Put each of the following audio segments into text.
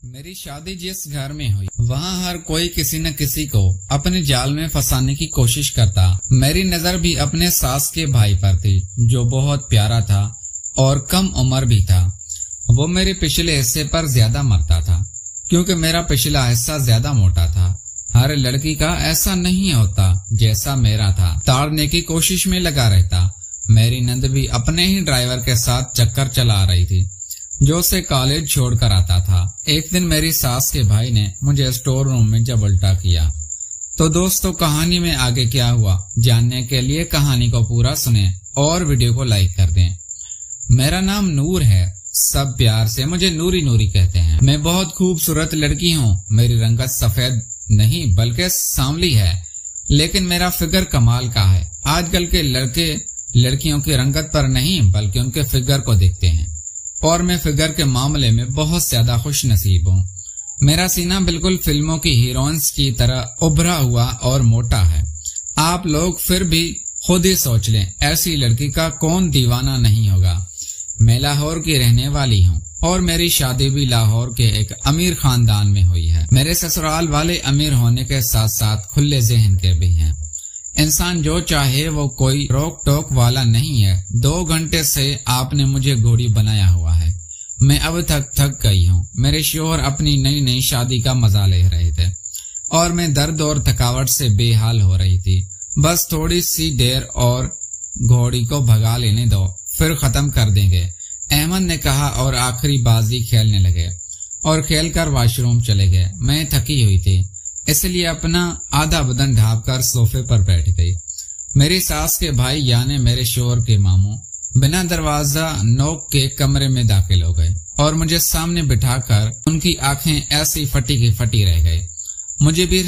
میری شادی جس گھر میں ہوئی وہاں ہر کوئی کسی نہ کسی کو اپنے جال میں پھنسانے کی کوشش کرتا۔ میری نظر بھی اپنے ساس کے بھائی پر تھی جو بہت پیارا تھا اور کم عمر بھی تھا۔ وہ میرے پچھلے حصے پر زیادہ مرتا تھا کیونکہ میرا پچھلا حصہ زیادہ موٹا تھا۔ ہر لڑکی کا ایسا نہیں ہوتا جیسا میرا تھا، تاڑنے کی کوشش میں لگا رہتا۔ میری نند بھی اپنے ہی ڈرائیور کے ساتھ چکر چلا رہی تھی جو اسے کالج چھوڑ کر آتا تھا۔ ایک دن میری ساس کے بھائی نے مجھے اسٹور روم میں جب الٹا کیا تو دوستو کہانی میں آگے کیا ہوا جاننے کے لیے کہانی کو پورا سنیں اور ویڈیو کو لائک کر دیں۔ میرا نام نور ہے، سب پیار سے مجھے نوری نوری کہتے ہیں۔ میں بہت خوبصورت لڑکی ہوں، میری رنگت سفید نہیں بلکہ سانولی ہے، لیکن میرا فگر کمال کا ہے۔ آج کل کے لڑکے لڑکیوں کی رنگت پر نہیں بلکہ ان کے فگر کو دیکھتے ہیں، اور میں فگر کے معاملے میں بہت زیادہ خوش نصیب ہوں۔ میرا سینہ بالکل فلموں کی ہیروئنز کی طرح ابھرا ہوا اور موٹا ہے۔ آپ لوگ پھر بھی خود ہی سوچ لیں ایسی لڑکی کا کون دیوانہ نہیں ہوگا۔ میں لاہور کی رہنے والی ہوں اور میری شادی بھی لاہور کے ایک امیر خاندان میں ہوئی ہے۔ میرے سسرال والے امیر ہونے کے ساتھ ساتھ کھلے ذہن کے بھی ہیں۔ انسان جو چاہے وہ کوئی روک ٹوک والا نہیں ہے۔ 2 گھنٹے سے آپ نے مجھے گھوڑی بنایا ہوا ہے، میں اب تھک گئی ہوں۔ میرے شوہر اپنی نئی شادی کا مزہ لے رہے تھے اور میں درد اور تھکاوٹ سے بے حال ہو رہی تھی۔ بس تھوڑی سی دیر اور گھوڑی کو بھگا لینے دو، پھر ختم کر دیں گے، احمد نے کہا اور آخری بازی کھیلنے لگے اور کھیل کر واش روم چلے گئے۔ میں تھکی ہوئی تھی اس لیے اپنا آدھا بدن ڈھانپ کر صوفے پر بیٹھ گئی۔ میری ساس کے بھائی یعنی میرے شوہر کے ماموں بنا دروازہ نوک کے کمرے میں داخل ہو گئے اور مجھے سامنے بٹھا کر ان کی آنکھیں ایسی پھٹی کی پھٹی رہ گئی۔ مجھے بھی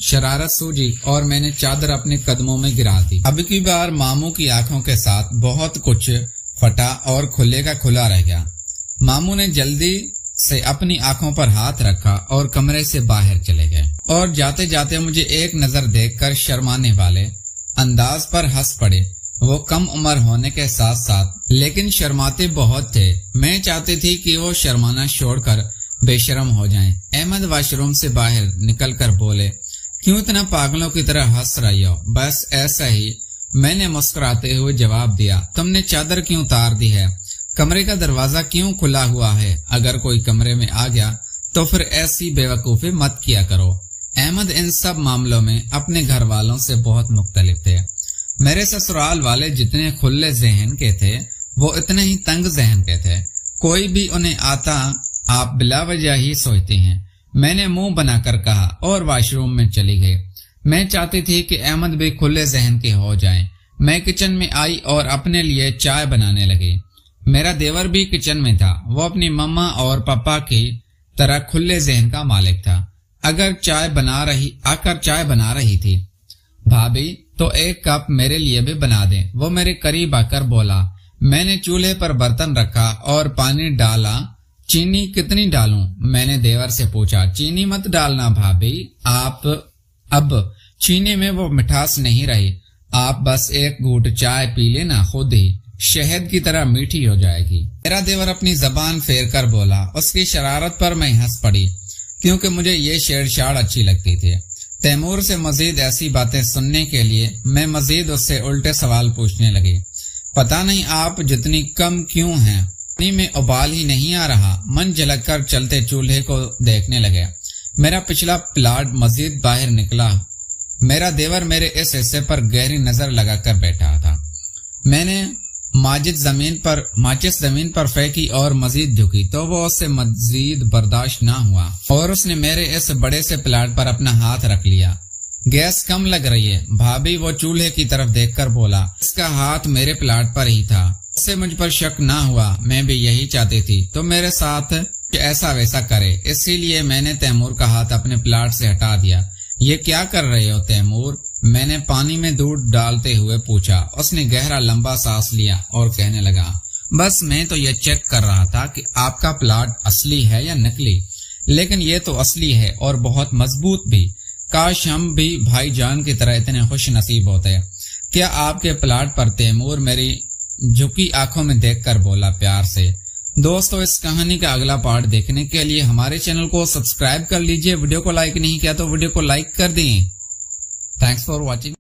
شرارت سوجی اور میں نے چادر اپنے قدموں میں گرا دی۔ اب کی بار ماموں کی آنکھوں کے ساتھ بہت کچھ پھٹا اور کھلے کا کھلا رہ گیا۔ ماموں نے جلدی سے اپنی آنکھوں پر ہاتھ رکھا اور کمرے سے باہر چلے گئے اور جاتے جاتے مجھے ایک نظر دیکھ کر شرمانے والے انداز پر ہنس پڑے۔ وہ کم عمر ہونے کے ساتھ ساتھ لیکن شرماتے بہت تھے۔ میں چاہتی تھی کہ وہ شرمانا چھوڑ کر بے شرم ہو جائیں۔ احمد واش روم سے باہر نکل کر بولے، کیوں اتنا پاگلوں کی طرح ہنس رہی ہو؟ بس ایسا ہی، میں نے مسکراتے ہوئے جواب دیا۔ تم نے چادر کیوں اتار دی ہے؟ کمرے کا دروازہ کیوں کھلا ہوا ہے؟ اگر کوئی کمرے میں آ گیا تو پھر ایسی بے وقوفی مت کیا کرو۔ احمد ان سب معاملوں میں اپنے گھر والوں سے بہت مختلف تھے۔ میرے سسرال والے جتنے کھلے ذہن کے تھے وہ اتنے ہی تنگ ذہن کے تھے۔ کوئی بھی انہیں آتا آپ بلا وجہ ہی سوچتے ہیں۔ میں نے منہ بنا کر کہا اور واش روم میں چلی گئی۔ میں چاہتی تھی کہ احمد بھی کھلے ذہن کے ہو جائیں۔ میں کچن میں آئی اور اپنے لیے چائے بنانے لگی۔ میرا دیور بھی کچن میں تھا۔ وہ اپنی مما اور پاپا کی طرح کھلے ذہن کا مالک تھا۔ آ کر چائے بنا رہی تھی۔ بھابھی تو ایک کپ میرے لیے بھی بنا دیں۔ وہ میرے قریب آ کر بولا۔ میں نے چولہے پر برتن رکھا اور پانی ڈالا۔ چینی کتنی ڈالوں؟ میں نے دیور سے پوچھا۔ چینی مت ڈالنا بھابھی، آپ اب چینی میں وہ مٹھاس نہیں رہی۔ آپ بس ایک گھونٹ چائے پی لینا، خود ہی شہد کی طرح میٹھی ہو جائے گی۔ میرا دیور اپنی زبان پھیر کر بولا۔ اس کی شرارت پر میں ہنس پڑی کیونکہ مجھے یہ چھیڑ چھاڑ اچھی لگتی تھی۔ تیمور سے مزید ایسی باتیں سننے کے لیے میں مزید اس سے الٹے سوال پوچھنے لگی۔ پتہ نہیں آپ جتنی کم کیوں ہیں، پانی میں ابال ہی نہیں آ رہا۔ من جھلک کر چلتے چولہے کو دیکھنے لگے۔ میرا پچھلا پلاٹ مزید باہر نکلا۔ میرا دیور میرے اس حصے پر گہری نظر لگا کر بیٹھا تھا۔ میں نے ماچس زمین پر پھینکی اور مزید جھکی تو وہ اس سے مزید برداشت نہ ہوا اور اس نے میرے اس بڑے سے پلاٹ پر اپنا ہاتھ رکھ لیا۔ گیس کم لگ رہی ہے بھابھی، وہ چولہے کی طرف دیکھ کر بولا۔ اس کا ہاتھ میرے پلاٹ پر ہی تھا۔ اس سے مجھ پر شک نہ ہوا۔ میں بھی یہی چاہتی تھی تو میرے ساتھ ایسا ویسا کرے، اسی لیے میں نے تیمور کا ہاتھ اپنے پلاٹ سے ہٹا دیا۔ یہ کیا کر رہے ہو تیمور؟ میں نے پانی میں دودھ ڈالتے ہوئے پوچھا۔ اس نے گہرا لمبا سانس لیا اور کہنے لگا، بس میں تو یہ چیک کر رہا تھا کہ آپ کا پلاٹ اصلی ہے یا نکلی، لیکن یہ تو اصلی ہے اور بہت مضبوط بھی۔ کاش ہم بھی بھائی جان کی طرح اتنے خوش نصیب ہوتے۔ کیا آپ کے پلاٹ پر؟ تیمور میری جھکی آنکھوں میں دیکھ کر بولا پیار سے۔ دوستو اس کہانی کا اگلا پارٹ دیکھنے کے لیے ہمارے چینل کو سبسکرائب کر لیجئے، ویڈیو کو لائک نہیں کیا تو ویڈیو کو لائک کر دیں۔ Thanks for watching.